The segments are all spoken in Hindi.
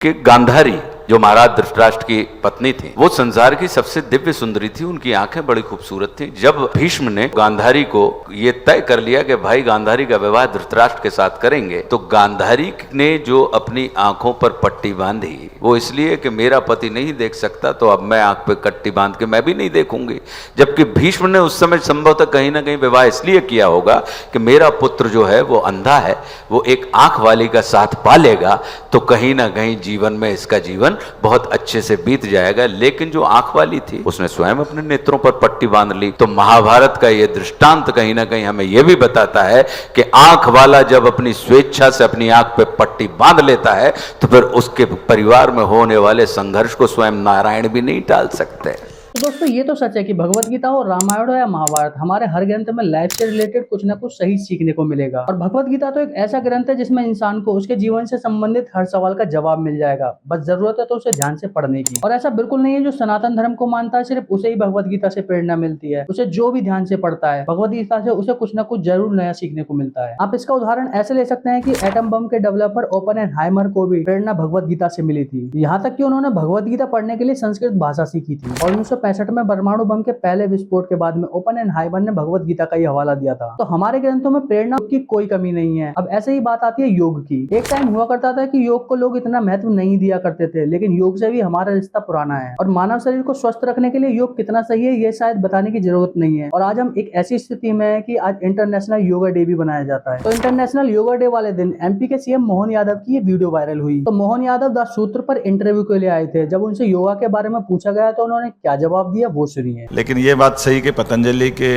कि गांधारी जो महाराज धृतराष्ट्र की पत्नी थी, वो संसार की सबसे दिव्य सुंदरी थी। उनकी आंखें बड़ी खूबसूरत थी। जब भीष्म ने गांधारी को ये तय कर लिया कि भाई गांधारी का विवाह धृतराष्ट्र के साथ करेंगे, तो गांधारी ने जो अपनी आंखों पर पट्टी बांधी, वो इसलिए कि मेरा पति नहीं देख सकता, तो अब मैं आंख पे पट्टी बांध के मैं भी नहीं देखूंगी। जबकि भीष्म ने उस समय संभवतः कहीं ना कहीं विवाह इसलिए किया होगा कि मेरा पुत्र जो है वो अंधा है, वो एक आंख वाली का साथ पालेगा, तो कहीं ना कहीं जीवन में इसका जीवन बहुत अच्छे से बीत जाएगा। लेकिन जो आंख वाली थी, उसने स्वयं अपने नेत्रों पर पट्टी बांध ली। तो महाभारत का यह दृष्टांत कहीं ना कहीं हमें यह भी बताता है कि आंख वाला जब अपनी स्वेच्छा से अपनी आंख पे पट्टी बांध लेता है, तो फिर उसके परिवार में होने वाले संघर्ष को स्वयं नारायण भी नहीं टाल सकते। तो दोस्तों ये तो सच है कि भगवत गीता हो, रामायण हो या महाभारत, हमारे हर ग्रंथ में लाइफ से रिलेटेड कुछ ना कुछ सही सीखने को मिलेगा। और भगवत गीता तो एक ऐसा ग्रंथ है जिसमें इंसान को उसके जीवन से संबंधित हर सवाल का जवाब मिल जाएगा, बस जरूरत है तो उसे ध्यान से पढ़ने की। और ऐसा बिल्कुल नहीं है जो सनातन धर्म को मानता है सिर्फ उसे ही भगवत गीता से प्रेरणा मिलती है। उसे जो भी ध्यान से पढ़ता है भगवत गीता से, उसे कुछ ना कुछ जरूर नया सीखने को मिलता है। आप इसका उदाहरण ऐसे ले सकते हैं कि एटम बम के डेवलपर ओपेनहाइमर को भी प्रेरणा भगवत गीता से मिली थी। यहाँ तक कि उन्होंने भगवत गीता पढ़ने के लिए संस्कृत भाषा सीखी थी। और 1965 में परमाणु बम के पहले विस्फोट के बाद में ओपेनहाइमर ने भगवत गीता का ही हवाला दिया था। तो हमारे ग्रंथों में प्रेरणा की कोई कमी नहीं है। अब ऐसे ही बात आती है योग की। एक टाइम हुआ करता था कि योग को लोग इतना महत्व नहीं दिया करते थे, लेकिन योग से भी हमारा रिश्ता पुराना है। और मानव शरीर को स्वस्थ रखने के लिए योग कितना सही है, ये शायद बताने की जरूरत नहीं है। और आज हम एक ऐसी स्थिति में है कि आज इंटरनेशनल योगा डे भी बनाया जाता है। तो इंटरनेशनल योगा डे वाले दिन एमपी के सीएम मोहन यादव की ये वीडियो वायरल हुई। तो मोहन यादव द सूत्र पर इंटरव्यू के लिए आए थे। जब उनसे योगा के बारे में पूछा गया तो उन्होंने क्या जवाब दिया, वो सुनिए। लेकिन ये बात सही कि पतंजलि के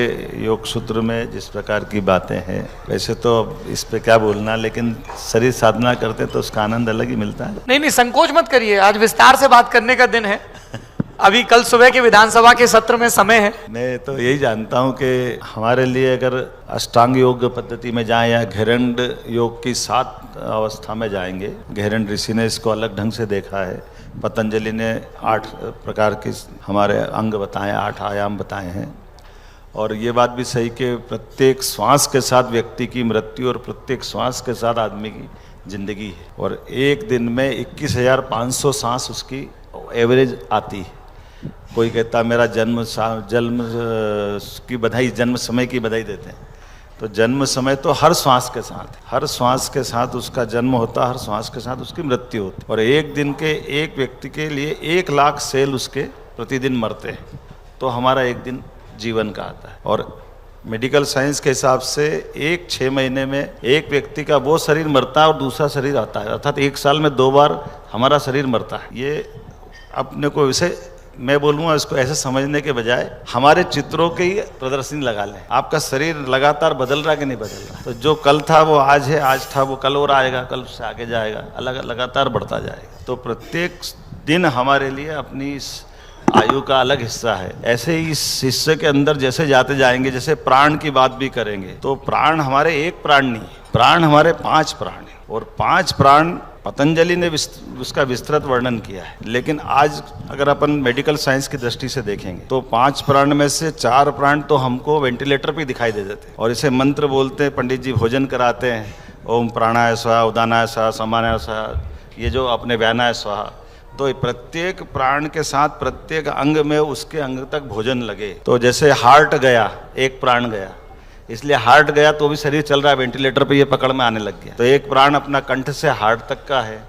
योग सूत्र में जिस प्रकार की बातें हैं, वैसे तो अब इस पे क्या बोलना, लेकिन शरीर साधना करते तो उसका आनंद अलग ही मिलता है। नहीं संकोच मत करिए, आज विस्तार से बात करने का दिन है। अभी कल सुबह के विधानसभा के सत्र में समय है। मैं तो यही जानता हूँ कि हमारे लिए अगर अष्टांग योग पद्धति में जाएं या घेरंड योग की 7 अवस्था में जाएंगे, घेरंड ऋषि ने इसको अलग ढंग से देखा है। पतंजलि ने 8 प्रकार के हमारे अंग बताए, 8 आयाम बताए हैं। और ये बात भी सही कि प्रत्येक श्वास के साथ व्यक्ति की मृत्यु और प्रत्येक श्वास के साथ आदमी की जिंदगी है। और एक दिन में 21,500 सांस उसकी एवरेज आती है। कोई कहता मेरा जन्म की बधाई, जन्म समय की बधाई देते हैं। तो जन्म समय तो हर श्वास के साथ, हर श्वास के साथ उसका जन्म होता, हर श्वास के साथ उसकी मृत्यु होती। और एक दिन के एक व्यक्ति के लिए 1 लाख सेल उसके प्रतिदिन मरते हैं। तो हमारा एक दिन जीवन का आता है। और मेडिकल साइंस के हिसाब से 6 महीने में एक व्यक्ति का वो शरीर मरता है और दूसरा शरीर आता है। अर्थात 1 साल में 2 बार हमारा शरीर मरता है। ये अपने को इसे मैं बोलूँगा, इसको ऐसे समझने के बजाय हमारे चित्रों की प्रदर्शनी लगा लें। आपका शरीर लगातार बदल रहा कि नहीं बदल रहा। तो जो कल था वो आज है, आज था वो कल और आएगा, कल से आगे जाएगा, अलग लगातार बढ़ता जाएगा। तो प्रत्येक दिन हमारे लिए अपनी इस आयु का अलग हिस्सा है। ऐसे ही इस हिस्से के अंदर जैसे जाते जाएंगे, जैसे प्राण की बात भी करेंगे, तो प्राण हमारे एक प्राण नहीं है, प्राण हमारे 5 प्राण है। और 5 प्राण पतंजलि ने उसका विस्तृत वर्णन किया है। लेकिन आज अगर अपन मेडिकल साइंस की दृष्टि से देखेंगे तो 5 प्राण में से 4 प्राण तो हमको वेंटिलेटर पे दिखाई दे देते हैं। और इसे मंत्र बोलते हैं, पंडित जी भोजन कराते हैं, ओम प्राणाय स्वाहा, उदानाय स्वाहा, समानाय स्वाहा, ये जो अपने व्यानाय स्वाहा। तो प्रत्येक प्राण के साथ प्रत्येक अंग में उसके अंग तक भोजन लगे। तो जैसे हार्ट गया, एक प्राण गया, इसलिए हार्ट गया तो भी शरीर चल रहा है, वेंटिलेटर पे ये पकड़ में आने लग गया। तो एक प्राण अपना कंठ से हार्ट तक का है,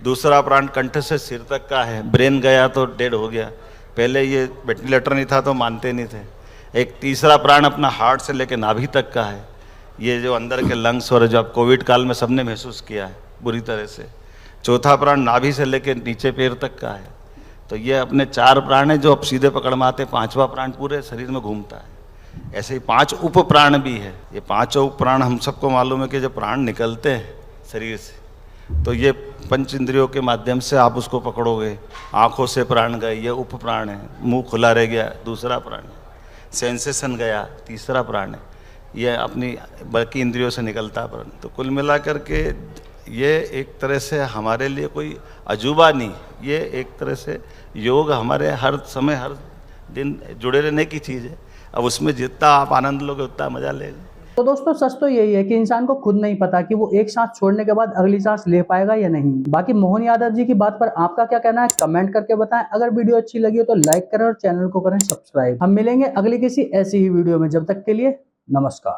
दूसरा प्राण कंठ से सिर तक का है। ब्रेन गया तो डेड हो गया, पहले ये वेंटिलेटर नहीं था तो मानते नहीं थे। एक तीसरा प्राण अपना हार्ट से लेकर नाभि तक का है, ये जो अंदर के लंग्स, और जो अब कोविड काल में सबने महसूस किया है बुरी तरह से। चौथा प्राण नाभि से लेकर नीचे पैर तक का है। तो ये अपने 4 प्राण है जो अब सीधे पकड़ में आते, 5वां प्राण पूरे शरीर में घूमता है। ऐसे ही 5 उप प्राण भी है। ये 5 उप प्राण हम सबको मालूम है कि जब प्राण निकलते हैं शरीर से, तो ये 5 इंद्रियों के माध्यम से आप उसको पकड़ोगे। आँखों से प्राण गए, ये उप प्राण है। मुंह खुला रह गया, दूसरा प्राण है। सेंसेशन गया, तीसरा प्राण है। ये अपनी बाकी इंद्रियों से निकलता प्राण। तो कुल मिलाकर के ये एक तरह से हमारे लिए कोई अजूबा नहीं, ये एक तरह से योग हमारे हर समय हर दिन जुड़े रहने की चीज़ है। अब उसमें जितना आप आनंद लोगे उतना मजा लेगा। तो दोस्तों सच तो यही है कि इंसान को खुद नहीं पता कि वो एक सांस छोड़ने के बाद अगली सांस ले पाएगा या नहीं। बाकी मोहन यादव जी की बात पर आपका क्या कहना है कमेंट करके बताएं। अगर वीडियो अच्छी लगी हो तो लाइक करें और चैनल को करें सब्सक्राइब। हम मिलेंगे अगली किसी ऐसी ही वीडियो में, जब तक के लिए नमस्कार।